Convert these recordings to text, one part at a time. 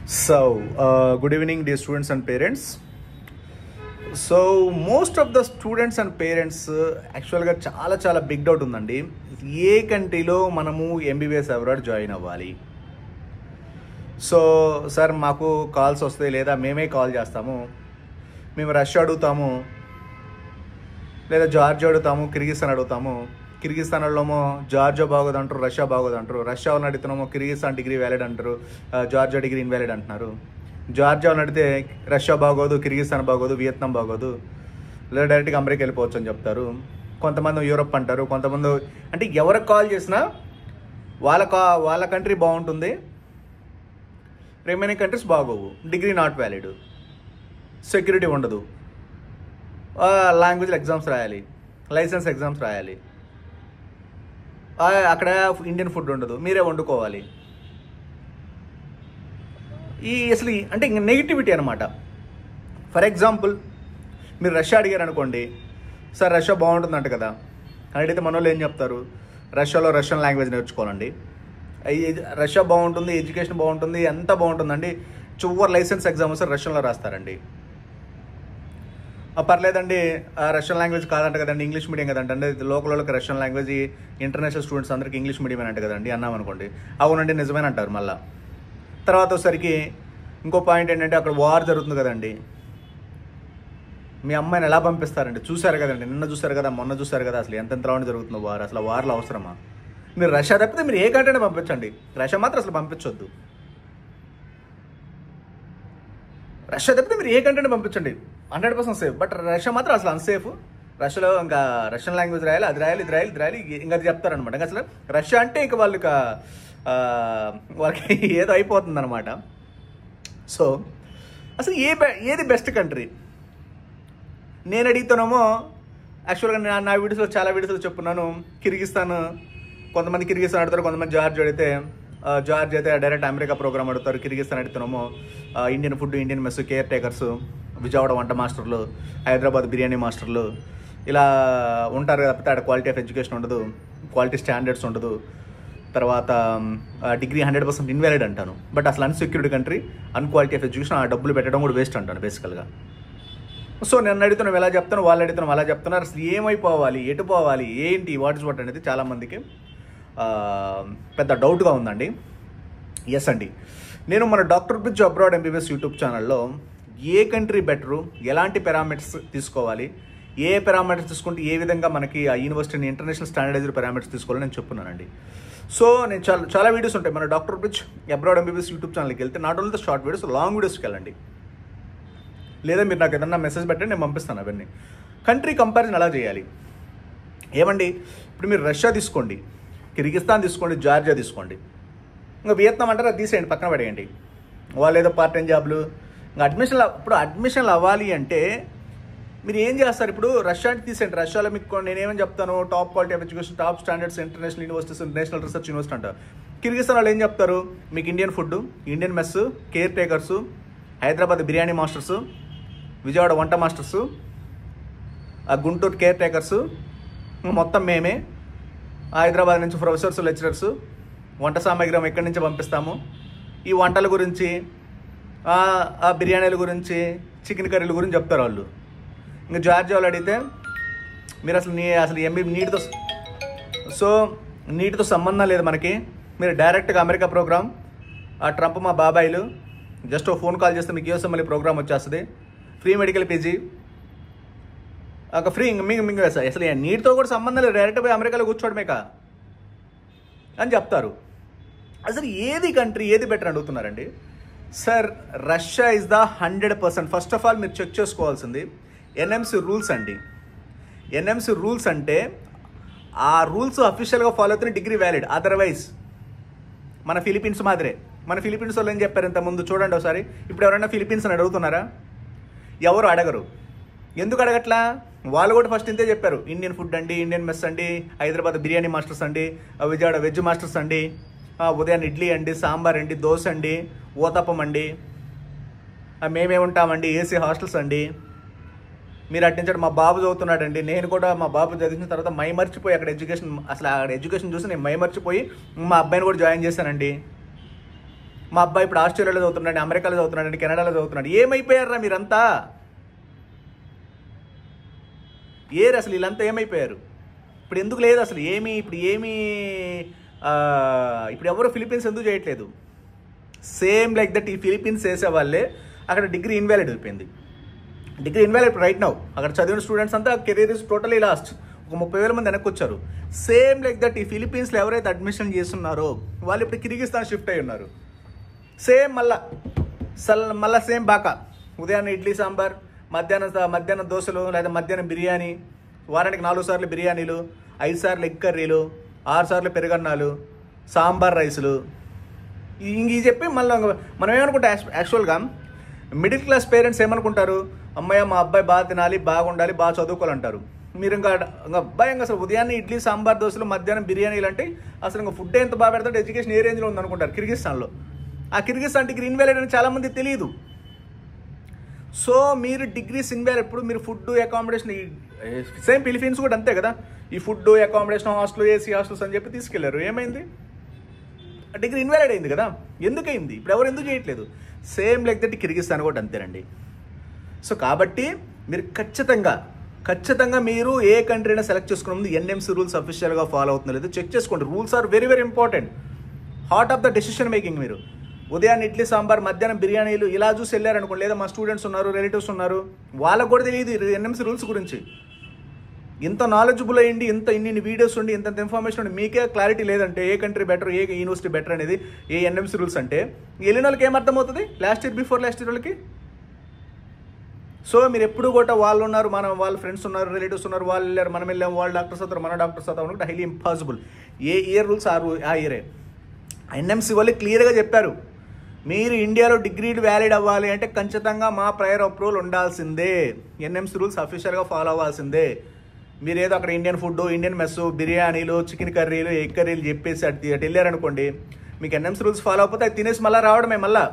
Good evening, dear students and parents. So, most of the students and parents యాక్చువల్గా చాలా big doubt ఉందండి. ఏ కంట్రీలో మనము ఎంబీబీఎస్ అబ్రాడ్ జాయిన్ అవ్వాలి? సో సార్ మాకు కాల్స్ వస్తాయి, లేదా మేమే కాల్ చేస్తాము. మేము రష్యా అడుగుతాము, లేదా జార్జియా అడుగుతాము, కిర్గిస్తాన్ అడుగుతాము. కిర్గిస్తాన్ వాళ్ళేమో జార్జియా బాగోదు అంటారు, రష్యా బాగోదు అంటారు. రష్యా వాళ్ళని అడుగుతున్నామో కిర్గిస్తాన్ డిగ్రీ వ్యాలిడ్ అంటారు, జార్జియా డిగ్రీ ఇన్వాలిడ్ అంటున్నారు. జార్జియా వాళ్ళని అడిగితే రష్యా బాగోదు, కిర్గిస్తాన్ బాగోదు, వియత్నాం బాగోదు, లేదా డైరెక్ట్గా అమెరికా వెళ్ళిపోవచ్చు అని చెప్తారు. కొంతమంది యూరోప్ అంటారు, కొంతమంది అంటే ఎవరికి కాల్ చేసినా వాళ్ళ కంట్రీ బాగుంటుంది, రిమైనింగ్ కంట్రీస్ బాగోవు, డిగ్రీ నాట్ వ్యాలిడ్, సెక్యూరిటీ ఉండదు, లాంగ్వేజ్ ఎగ్జామ్స్ రాయాలి, లైసెన్స్ ఎగ్జామ్స్ రాయాలి, అక్కడ ఇండియన్ ఫుడ్ ఉండదు, మీరే వండుకోవాలి. అసలు అంటే ఇంక నెగిటివిటీ అనమాట. ఫర్ ఎగ్జాంపుల్ మీరు రష్యా అడిగారు అనుకోండి, సార్ రష్యా బాగుంటుందంట కదా అడిగితే మన వాళ్ళు ఏం చెప్తారు? రష్యాలో రష్యన్ లాంగ్వేజ్ నేర్చుకోవాలండి, రష్యా బాగుంటుంది, ఎడ్యుకేషన్ బాగుంటుంది, ఎంత బాగుంటుందండి, చివరి లైసెన్స్ ఎగ్జామ్ వస్తే రష్యన్లో రాస్తారండి. పర్లేదండి రష్యన్ లాంగ్వేజ్ కాదంట కదండి, ఇంగ్లీష్ మీడియం కదండి, అంటే లోకల్ వాళ్ళకి రష్యన్ లాంగ్వేజ్, ఇంటర్నేషనల్ స్టూడెంట్స్ అందరికీ ఇంగ్లీష్ మీడియం అంట కదండి అన్నామనుకోండి, అవునండి నిజమేనంటారు. అంటారు. మళ్ళీ తర్వాత వచ్చేసరికి ఇంకో పాయింట్ ఏంటంటే అక్కడ వార్ జరుగుతుంది కదండి, మీ అమ్మాయిని ఎలా పంపిస్తారండి? చూశారు కదండి, నిన్న చూశారు కదా, మొన్న చూశారు కదా, అసలు ఎంత రౌండ్ జరుగుతుందో వార్. అసలు వార్లో అవసరమా? మీరు రష్యా తప్పితే మీరు ఏ కంట్రీ పంపించండి, రష్యా మాత్రం అసలు పంపించొద్దు. రష్యా తప్పితే మీరు ఏ కంట్రీ పంపించండి, 100% సేఫ్. బట్ రష్యా మాత్రం అసలు అన్సేఫ్. రష్యాలో ఇంకా రష్యన్ లాంగ్వేజ్ రాయాలి, అది రాయాలి, ఇది రాయాలి, ఇది రాయాలి, ఇంకా అది చెప్తారనమాట. ఇంకా అసలు రష్యా అంటే ఇంకా వాళ్ళకి ఏదో అయిపోతుంది అనమాట. సో అసలు ఏది బెస్ట్ కంట్రీ నేను అడిగితేనేమో, యాక్చువల్గా నా వీడియోస్లో చాలా వీడియోస్లో చెప్పున్నాను, కిర్గిస్తాన్. కొంతమంది కిర్గిస్తాన్ అడుగుతారు, కొంతమంది జార్జియా అడిగితే జార్జియా అయితే డైరెక్ట్ అమెరికా ప్రోగ్రామ్ అడుగుతారు. కిర్గిస్తాన్ అడుగుతున్నామో Indian food, Indian mess, care takers, Vijayawada వంట మాస్టర్లు, హైదరాబాద్ బిర్యానీ మాస్టర్లు ఇలా ఉంటారు కదా. అక్కడ క్వాలిటీ ఆఫ్ ఎడ్యుకేషన్ ఉండదు, క్వాలిటీ స్టాండర్డ్స్ ఉండదు. తర్వాత డిగ్రీ 100% ఇన్వాలిడ్ అంటాను. బట్ అసలు unsecured country, unquality of education, ఆ డబ్బులు పెట్టడం కూడా వేస్ట్ అంటాను బేసికల్గా. సో నేను అడుగుతున్నాం ఎలా చెప్తాను, వాళ్ళు అడుగుతున్నాం అలా చెప్తున్నారు. అసలు ఏమైపోవాలి, ఎటు పోవాలి, ఏంటి, వాట్ ఇస్ వాట్ అనేది చాలామందికి పెద్ద డౌట్గా ఉందండి. ఎస్ అండి, నేను మన doctor bridge abroad MBBS YouTube ఛానల్లో ఏ కంట్రీ బెటరు, ఎలాంటి పారామీటర్స్ తీసుకోవాలి, ఏ పారామీటర్స్ తీసుకుంటే ఏ విధంగా మనకి ఆ యూనివర్సిటీని ఇంటర్నేషనల్ స్టాండర్డైజ్డ్ పారామీటర్స్ తీసుకోవాలని నేను చెప్పున్నానండి. సో నేను చాలా వీడియోస్ ఉంటాయి మన doctor bridge abroad MBBS YouTube ఛానల్కి వెళ్తే, not only the short videos, long వీడియోస్కి వెళ్ళండి. లేదా మీరు నాకు ఏదన్నా మెసేజ్ పెట్టండి, నేను పంపిస్తాను అవన్నీ. కంట్రీ కంపారిజన్ ఎలా చేయాలి ఏమండి? ఇప్పుడు మీరు రష్యా తీసుకోండి, కిర్గిస్తాన్ తీసుకోండి, జార్జియా తీసుకోండి, ఇంకా వియత్నాం అంటారు, అది తీసేయండి, పక్కన పడేయండి. వాళ్ళు ఏదో పార్ట్ టైం జాబ్లు, ఇంకా అడ్మిషన్లు అవ్వాలి అంటే మీరు ఏం చేస్తారు? ఇప్పుడు రష్యా అంటే తీసేయండి. రష్యాలో మీకు నేనేమని చెప్తాను, top quality of education, top standards, international universities, national research university అంటారు. కిర్గిస్తాన్ వాళ్ళు ఏం చెప్తారు? మీకు Indian food, Indian mess, care takers, Hyderabad biryani masters, Vijayawada వంట మాస్టర్స్, గుంటూరు కేర్ టేకర్స్, మొత్తం మేమే. హైదరాబాద్ నుంచి ప్రొఫెసర్స్, లెక్చరర్స్, వంట సామాగ్రి ఎక్కడి నుంచి పంపిస్తాము, ఈ వంటల గురించి, ఆ బిర్యానీల గురించి, చికెన్ కర్రీల గురించి చెప్తారు వాళ్ళు. ఇంకా జార్జియా వాళ్ళు అడిగితే మీరు అసలు ఎంబీ నీటితో సంబంధం లేదు మనకి, మీరు డైరెక్ట్గా అమెరికా ప్రోగ్రామ్, ఆ ట్రంప్ మా బాబాయిలు, జస్ట్ ఫోన్ కాల్ చేస్తే మీకు యూఎస్ఎంఎల్ ప్రోగ్రామ్ వచ్చేస్తుంది, ఫ్రీ మెడికల్ పీజీ, ఫ్రీ మీకు అసలు నీటితో కూడా సంబంధం లేదు, డైరెక్ట్ పోయి అమెరికాలో కూర్చోవడమేక అని చెప్తారు. అసలు ఏది కంట్రీ ఏది బెటర్ అడుగుతున్నారండి. Sir Russia is the 100%. First of all మీరు చెక్ చేసుకోవాల్సింది ఎన్ఎంసీ రూల్స్ అండి. ఎన్ఎంసీ రూల్స్ అంటే ఆ రూల్స్ అఫీషియల్గా ఫాలో అవుతున్న డిగ్రీ వ్యాలిడ్. అదర్వైజ్ మన ఫిలిపీన్స్ మాదిరే. మన ఫిలిపీన్స్ వాళ్ళు ఏం చెప్పారు ఇంతకుముందు చూడండి ఒకసారి. ఇప్పుడు ఎవరైనా ఫిలిపీన్స్ అని అడుగుతున్నారా? ఎవరు అడగరు. ఎందుకు అడగట్లా? వాళ్ళు కూడా ఫస్ట్ ఇంతే చెప్పారు, ఇండియన్ ఫుడ్ అండి, ఇండియన్ మెస్ అండి, హైదరాబాద్ బిర్యానీ మాస్టర్స్ అండి, విజయవాడ వెజ్ మాస్టర్స్ అండి, ఉదయాన్ని ఇడ్లీ అండి, సాంబార్ అండి, దోశ అండి, ఊతప్పం అండి, మేమే ఉంటామండి, ఏసీ హాస్టల్స్ అండి. మీరు అట్టించడం మా బాబు చదువుతున్నాడండి, నేను కూడా మా బాబు చదివిన తర్వాత మైమర్చిపోయి అక్కడ ఎడ్యుకేషన్ చూసి నేను మైమర్చిపోయి మా అబ్బాయిని కూడా జాయిన్ చేశానండి. మా అబ్బాయి ఇప్పుడు ఆస్ట్రేలియాలో చదువుతున్నాడు, అమెరికాలో చదువుతున్నాడు, కెనడాలో చదువుతున్నాడు. ఏమైపోయారా మీరంతా? అసలు వీళ్ళంతా ఏమైపోయారు? ఇప్పుడు ఎందుకు లేదు అసలు ఇప్పుడు ఎవరు ఫిలిపీన్స్ ఎందుకు చేయట్లేదు? సేమ్ లైక్ దట్ ఈ ఫిలిపీన్స్ చేసే వాళ్ళే అక్కడ డిగ్రీ ఇన్వాలిడ్ అయిపోయింది. Degree invalid right now. అక్కడ చదివిన స్టూడెంట్స్ అంతా కెరీర్ ఇస్ టోటలీ లాస్ట్. ఒక 30,000 మంది వెనక్కి వచ్చారు. సేమ్ లైక్ దట్ ఈ ఫిలిపీన్స్లో ఎవరైతే అడ్మిషన్ చేస్తున్నారో వాళ్ళు ఇప్పుడు కిర్గిస్తాన్ షిఫ్ట్ అయి ఉన్నారు. సేమ్ మళ్ళా సేమ్ బాకా. ఉదయాన్నే ఇడ్లీ సాంబార్, మధ్యాహ్నం దోశలు, లేదా మధ్యాహ్నం బిర్యానీ, వారానికి 4 సార్లు బిర్యానీలు, 5 సార్లు ఎగ్ కర్రీలు, 6 సార్లు పెరుగన్నాలు, సాంబార్ రైసులు, ఇంక చెప్పి మళ్ళీ మనం ఏమనుకుంటాం? యాక్చువల్గా మిడిల్ క్లాస్ పేరెంట్స్ ఏమనుకుంటారు? అమ్మాయి మా అబ్బాయి బాగా తినాలి, బాగుండాలి, బాగా చదువుకోవాలంటారు. మీరు ఇంకా అబ్బాయి అసలు ఉదయాన్నే ఇడ్లీ సాంబార్ దోశలు, మధ్యాహ్నం బిర్యానీలు అంటే అసలు ఇంకా ఫుడ్ ఎంత బాగా పెడతాడు, ఎడ్యుకేషన్ ఏ రేంజ్లో ఉందనుకుంటారు కిర్గిస్తాన్లో. ఆ కిర్గిస్తాన్ డిగ్రీ ఇన్వాలిడ్ అని చాలామంది తెలియదు. సో మీరు డిగ్రీస్ ఇన్వాలిడ్. ఇప్పుడు మీరు ఫుడ్ అకామిడేషన్, సేమ్ ఫిలిపీన్స్ కూడా అంతే కదా. ఈ food accommodation hostel, AC hostels అని చెప్పి తీసుకెళ్లారు. ఏమైంది? డిగ్రీ ఇన్వాలిడ్ అయింది కదా. ఎందుకు అయింది? ఇప్పుడు ఎవరు ఎందుకు చేయట్లేదు? సేమ్ లైక్ దట్ కిర్గిస్తాన్ కూడా అంతేనండి. సో కాబట్టి మీరు ఖచ్చితంగా మీరు ఏ కంట్రీ అయినా సెలెక్ట్ చేసుకునే ముందు ఎన్ఎంసీ రూల్స్ అఫీషియల్గా ఫాలో అవుతుందో లేదో చెక్ చేసుకోండి. Rules are very very important. Heart of the decision making. మీరు ఉదయాన్నే ఇడ్లీ సాంబార్, మధ్యాహ్నం బిర్యానీలు ఇలా చూసి వెళ్ళారనుకోండి, లేదా మా స్టూడెంట్స్ ఉన్నారు, రిలేటివ్స్ ఉన్నారు, వాళ్ళకు కూడా తెలియదు ఎన్ఎంసీ రూల్స్ గురించి. ఇంత నాలెడ్జబుల్ అయ్యింది, ఇన్ని వీడియోస్ ఉండి, ఇంత ఇన్ఫర్మేషన్ ఉండి, మీకే క్లారిటీ లేదంటే ఏ కంట్రీ బెటర్, ఏ యూనివర్సిటీ బెటర్ అనేది, ఏ ఎన్ఎంసీ రూల్స్ అంటే వెళ్ళిన వాళ్ళకి ఏమర్థమవుతుంది? లాస్ట్ ఇయర్ వాళ్ళకి. సో మీరు ఎప్పుడు కూడా వాళ్ళు ఉన్నారు, వాళ్ళ ఫ్రెండ్స్ ఉన్నారు, రిలేటివ్స్ ఉన్నారు, వాళ్ళు వెళ్ళారు, మనం వెళ్ళాము, వాళ్ళు డాక్టర్స్ అవుతారు, మన డాక్టర్స్ అవుతాం అనుకుంటే హైలీ ఇంపాసిబుల్. ఏ ఇయర్ రూల్స్ ఆ ఇయరే. ఎన్ఎంసీ వాళ్ళు క్లియర్గా చెప్పారు, మీరు ఇండియాలో డిగ్రీ వ్యాలిడ్ అవ్వాలి అంటే ఖచ్చితంగా మా ప్రయర్ అప్రూవల్ ఉండాల్సిందే, ఎన్ఎంసీ రూల్స్ అఫీషియల్గా ఫాలో అవ్వాల్సిందే. మీరు ఏదో అక్కడ ఇండియన్ ఫుడ్, ఇండియన్ మెస్, బిర్యానీలు, చికెన్ కర్రీలు, ఎగ్ కర్రీలు చెప్పేసి అటు వెళ్ళారనుకోండి, మీకు ఎన్ఎంసీ రూల్స్ ఫాలో అయిపోతే అది తినేసి మళ్ళీ రావడమే మళ్ళా.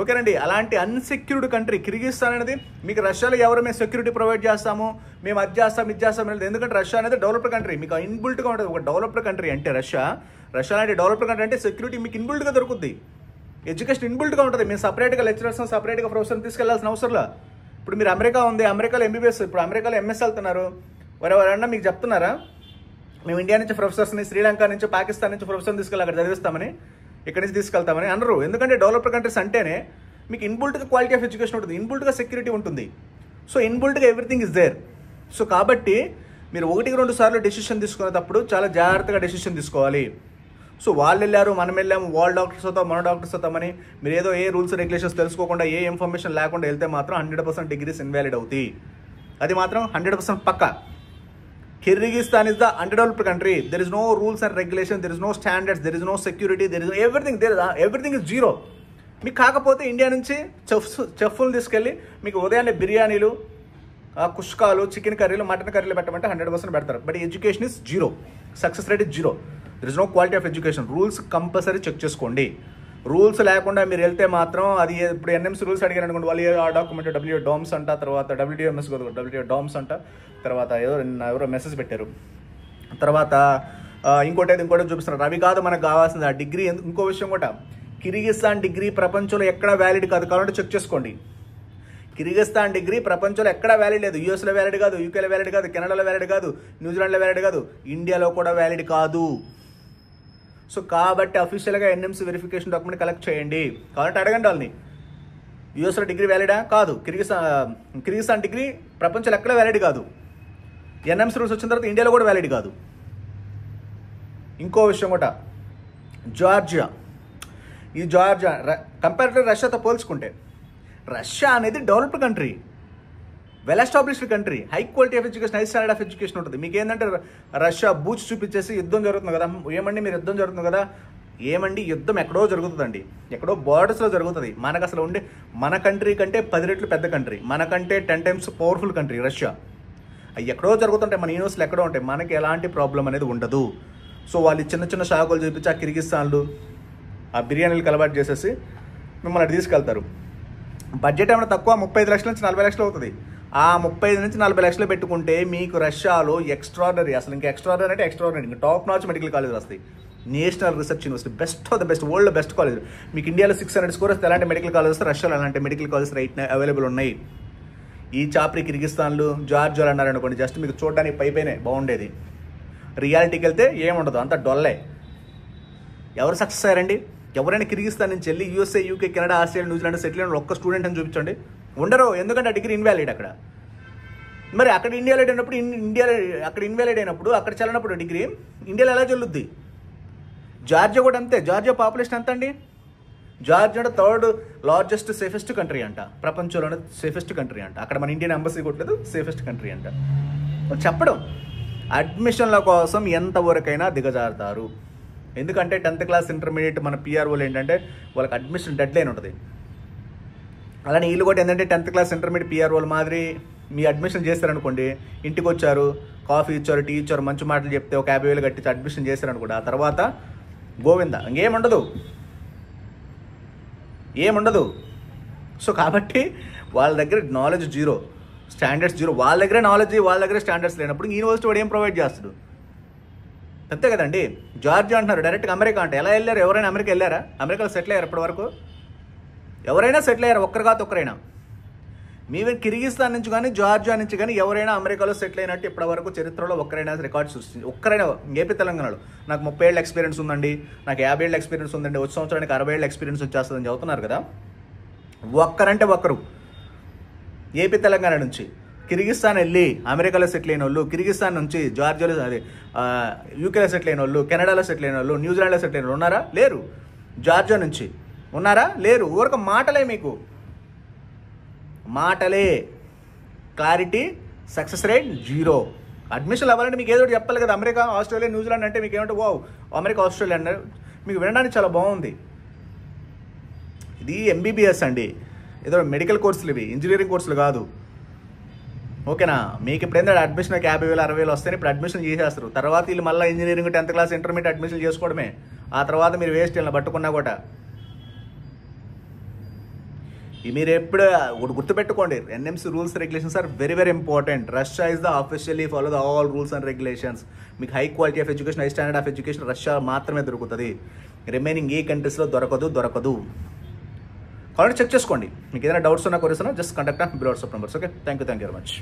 ఓకేనండి. అలాంటి అన్సెక్యూర్డ్ కంట్రీ కిర్గిస్తాన్ అనేది. మీకు రష్యాలో ఎవరు మేము సెక్యూరిటీ ప్రొవైడ్ చేస్తాము, మేము అది చేస్తాం ఇది చేస్తాం అనేది. ఎందుకంటే రష్యా అనేది డెవలప్డ్ కంట్రీ, మీకు ఇన్బుల్ట్గా ఉంటుంది. ఒక డెవలప్డ్ కంట్రీ అంటే రష్యా లాంటి డెవలప్డ్ కంట్రీ అంటే సెక్యూరిటీ మీకు ఇన్బుల్ట్గా దొరుకుతుంది, ఎడ్యుకేషన్ ఇన్బుల్ట్గా ఉంటుంది. మేము సపరేట్గా లెక్చరర్స్, సపరేట్గా ప్రొఫెసర్ తీసుకెళ్లాల్సిన అవసరంలా. ఇప్పుడు మీరు అమెరికా ఉంది, అమెరికాలో ఎంబీబీఎస్, ఇప్పుడు అమెరికాలో ఎంఎస్ వెళ్తున్నారు, ఎవరన్నా మీకు చెప్తున్నారా మేము ఇండియా నుంచి ప్రొఫెసర్స్ని, శ్రీలంక నుంచి, పాకిస్తాన్ నుంచి ప్రొఫెసర్ని తీసుకెళ్ళి అక్కడ చదివిస్తామని, ఇక్కడి నుంచి తీసుకెళ్తామని అనరు. ఎందుకంటే డెవలప్డ్ కంట్రీస్ అంటేనే మీకు ఇన్బుల్ట్గా క్వాలిటీ ఆఫ్ ఎడ్యుకేషన్ ఉంటుంది, ఇన్బుల్ట్గా సెక్యూరిటీ ఉంటుంది. సో ఇన్బుల్ట్గా ఎవ్రీథింగ్ ఇస్ దేర్. సో కాబట్టి మీరు 1-2 సార్లు డెసిషన్ తీసుకునేటప్పుడు చాలా జాగ్రత్తగా డెసిషన్ తీసుకోవాలి. సో వాళ్ళు వెళ్ళారు, మనం వెళ్ళాము, వాళ్ళ డాక్టర్స్ అవుతాం, మన డాక్టర్స్ అవుతామని మీరు ఏదో ఏ రూల్స్ రెగ్యులేషన్స్ తెలుసుకోకుండా, ఏ ఇన్ఫర్మేషన్ లేకుండా వెళ్తే మాత్రం 100% డిగ్రీస్ ఇన్వాలిడ్ అవుతాయి. అది మాత్రం 100% పక్కా. Kyrgyzstan is the underdeveloped country. There is no rules and regulation, there is no standards, there is no security, there is everything is zero. మీకు కాకపోతే ఇండియా నుంచి చెఫ్లు తీసుకెళ్ళి మీకు ఉదయాన్నే బిర్యానీలు, కుష్కాలు, చికెన్ కర్రీలు, మటన్ కర్రీలు పెట్టమంటే 100% పెడతారు. But education is zero, success rate is zero. There is no quality of education. Rules compulsory check చేసుకోండి. రూల్స్ లేకుండా మీరు వెళ్తే మాత్రం అది ఇప్పుడు ఎన్ఎంసీ రూల్స్ అడిగారు అనుకోండి, వాళ్ళు ఆ డాక్యుమెంట్ డబ్ల్యూ డామ్స్ అంట, తర్వాత డబ్ల్యూడిఎంఎస్ డబ్ల్యూ డామ్స్ అంట, తర్వాత ఎవరో మెసేజ్ పెట్టారు, తర్వాత ఇంకోటి చూపిస్తున్నారు. అవి కాదు మనకు కావాల్సింది ఆ డిగ్రీ. ఇంకో విషయం కూడా, కిర్గిస్తాన్ డిగ్రీ ప్రపంచంలో ఎక్కడా వ్యాలిడ్ కాదు, కావాలంటే చెక్ చేసుకోండి. కిర్గిస్తాన్ డిగ్రీ ప్రపంచంలో ఎక్కడా వ్యాలిడ్ లేదు. యూఎస్లో వ్యాలిడ్ కాదు, యూకేలో వ్యాలిడ్ కాదు, కెనడాలో వ్యాలిడ్ కాదు, న్యూజిలాండ్లో వ్యాలిడ్ కాదు, ఇండియాలో కూడా వ్యాలిడ్ కాదు. సో కాబట్టి అఫీషియల్గా ఎన్ఎంసీ వెరిఫికేషన్ డాక్యుమెంట్ కలెక్ట్ చేయండి. కాబట్టి అడగండి వాళ్ళని, యూఎస్లో డిగ్రీ వ్యాలిడా? కాదు. కిర్గిస్తాన్ డిగ్రీ ప్రపంచంలో ఎక్కడ వ్యాలిడ్ కాదు. ఎన్ఎంసీ రూల్స్ వచ్చిన తర్వాత ఇండియాలో కూడా వ్యాలిడ్ కాదు. ఇంకో విషయం కూడా, జార్జియా. ఈ జార్జియా కంపారిటివ్లీ రష్యాతో పోల్చుకుంటే, రష్యా అనేది developed country, well established country, high quality of education, high standard of education ఉంటుంది. మీకు ఏంటంటే రష్యా బూచ్ చూపించేసి యుద్ధం జరుగుతుంది కదా, ఏమండి మీరు యుద్ధం జరుగుతుంది కదా, ఏమండి యుద్ధం ఎక్కడో జరుగుతుందండి, ఎక్కడో బార్డర్స్లో జరుగుతుంది. మనకు అసలు ఉండే మన కంట్రీ కంటే 10 రెట్లు పెద్ద కంట్రీ, మనకంటే 10 times పవర్ఫుల్ కంట్రీ రష్యా. అవి ఎక్కడో జరుగుతుంటాయి, మన యూనివర్సిటీలు ఎక్కడో ఉంటాయి, మనకి ఎలాంటి ప్రాబ్లం అనేది ఉండదు. సో వాళ్ళు చిన్న షాకులు చూపించి ఆ కిర్గిస్తాన్లు ఆ బిర్యానీలకు అలవాటు చేసేసి మిమ్మల్ని తీసుకెళ్తారు. బడ్జెట్ ఏమైనా తక్కువ, 35 లక్షల నుంచి 40 లక్షలు అవుతుంది. ఆ 35 నుంచి 40 లక్షలు పెట్టుకుంటే మీకు రష్యాలో ఎక్స్ట్రాడనరీ, అసలు ఇంకా ఎక్స్ట్రాడనరీ అంటే ఎక్స్ట్రాడనరీ, ఇంకా టాప్ నాచ్ మెడికల్ కాలేజ్ వస్తాయి. National research university, best of the best, వరల్డ్లో బెస్ట్ కాలేజ్. మీకు ఇండియాలో 600 స్కోర్ వస్తే ఎలాంటి మెడికల్ కాలేజ్ వస్తే రష్యాలో అలాంటి మెడికల్ కాలేజ్ రైట్ అవైలబుల్ ఉన్నాయి. ఈ చాప్రి కిర్గిస్తాన్లు జార్జియాలు అన్నారనుకోండి, జస్ట్ మీకు చూడడానికి పైపైనే బాగుండేది, రియాలిటీకి వెళ్తే ఏముండదు, అంత డొల్లే. ఎవరు సక్సెస్ అయ్యారండి? ఎవరైనా కిర్గిస్తాన్ నుంచి వెళ్ళి USA, UK, Canada, Australia, New Zealand settle అయిన ఒక్క స్టూడెంట్ అని చూపించండి. ఉండరు, ఎందుకంటే ఆ డిగ్రీ ఇన్వాలిడ్ అక్కడ. మరి అక్కడ ఇన్వాలిడ్ అయినప్పుడు అక్కడ ఇన్వాలిడ్ అయినప్పుడు అక్కడ చల్లనప్పుడు డిగ్రీ ఇండియాలో ఎలా చెల్లుద్ది? జార్జియా కూడా అంతే. జార్జియా పాపులేషన్ ఎంత అండి? జార్జియా అంటే 3rd లార్జెస్ట్ సేఫెస్ట్ కంట్రీ అంట, ప్రపంచంలోనే సేఫెస్ట్ కంట్రీ అంట. అక్కడ మన ఇండియన్ ఎంబసీ కొట్టలేదు, సేఫెస్ట్ కంట్రీ అంట. చెప్పడం అడ్మిషన్ల కోసం ఎంతవరకైనా దిగజారుతారు. ఎందుకంటే 10th క్లాస్ ఇంటర్మీడియట్ మన పిఆర్ఓలు ఏంటంటే వాళ్ళకి అడ్మిషన్ డెడ్ లైన్ ఉంటుంది. అలానే వీళ్ళు కూడా ఏంటంటే 10th క్లాస్ ఇంటర్మీడియట్ పిఆర్ఓల మాదిరి మీ అడ్మిషన్ చేశారనుకోండి, ఇంటికి వచ్చారు, కాఫీ ఇచ్చారు, టీ ఇచ్చారు, మంచి మాటలు చెప్తే ఒక 50,000 కట్టించి అడ్మిషన్ చేశారనుకోండి, ఆ తర్వాత గోవింద ఏముండదు. సో కాబట్టి వాళ్ళ దగ్గర నాలెడ్జ్ జీరో, స్టాండర్డ్స్ జీరో. వాళ్ళ దగ్గర నాలెడ్జ్, వాళ్ళ దగ్గర స్టాండర్డ్స్ లేనప్పుడు యూనివర్సిటీ వాడు ఏం ప్రొవైడ్ చేస్తాడు? అంతే కదండి. జార్జియా అంటున్నారు, డైరెక్ట్గా అమెరికా అంటే ఎలా వెళ్ళారు? ఎవరైనా అమెరికా వెళ్ళారా? అమెరికాలో సెటిల్ అయ్యారు ఇప్పటి వరకు? ఎవరైనా సెటిల్ అయ్యారు, ఒక్కరు కాదు ఒక్కరైనా. మీవే కిర్గిస్తాన్ నుంచి కానీ జార్జియా నుంచి కానీ ఎవరైనా అమెరికాలో సెటిల్ అయినట్టు ఇప్పటివరకు చరిత్రలో ఒక్కరైనా రికార్డ్ సృష్టించి, ఒక్కరైనా ఏపీ తెలంగాణలో నాకు 30 ఏళ్ళ ఎక్స్పీరియన్స్ ఉందండి, నాకు 50 ఏళ్ళ ఎక్స్పీరియన్స్ ఉందండి, వచ్చే సంవత్సరానికి 60 ఏళ్ళ ఎక్స్పీరియన్స్ వచ్చేస్తుందని చెబుతున్నారు కదా. ఒక్కరంటే ఒక్కరు ఏపీ తెలంగాణ నుంచి కిర్గిస్తాన్ వెళ్ళి అమెరికాలో సెటిల్ అయిన వాళ్ళు, కిర్గిస్తాన్ నుంచి జార్జియాలో అదే యూకేలో సెటిల్ అయిన వాళ్ళు, కెనడాలో సెటిల్ అయిన వాళ్ళు, న్యూజిలాండ్లో సెటిల్ అయిన వాళ్ళు ఉన్నారా? లేరు. జార్జియా నుంచి ఉన్నారా? లేరు. ఊరక మాటలే, మీకు మాటలే. Clarity, success rate zero. Admission అవ్వాలంటే మీకు ఏదో ఒకటి చెప్పాలి కదా. అమెరికా, ఆస్ట్రేలియా, న్యూజిలాండ్ అంటే మీకు ఏమంటే వావ్ అమెరికా, ఆస్ట్రేలియా అన్నారు, మీకు వినడానికి చాలా బాగుంది. ఇది ఎంబీబీఎస్ అండి, ఏదో మెడికల్ కోర్సులు ఇవి, ఇంజనీరింగ్ కోర్సులు కాదు. ఓకేనా? మీకు ఇప్పుడు ఏంటంటే అడ్మిషన్ 50,000 60,000 వస్తేనే ఇప్పుడు అడ్మిషన్ చేసేస్తారు. తర్వాత వీళ్ళు మళ్ళీ engineering 10th class intermediate admission చేసుకోవడమే. ఆ తర్వాత మీరు వేస్ట్ ఇలా పట్టుకున్నా కూడా. మీరు ఎప్పుడు ఒకటి గుర్తుపెట్టుకోండి, NMC rules regulations are very very important. Russia is the officially follow the all rules and regulations. మీకు high quality of education, high standard of education Russia మాత్రమే దొరుకుతుంది. రిమైనింగ్ ఏ కంట్రీస్లో దొరకదు. కాబట్టి చెక్ చేసుకోండి. మీకు ఏదైనా డౌట్స్ ఉన్నా, కొరీస్ ఉన్నా just contact below WhatsApp numbers. Okay, thank you very much.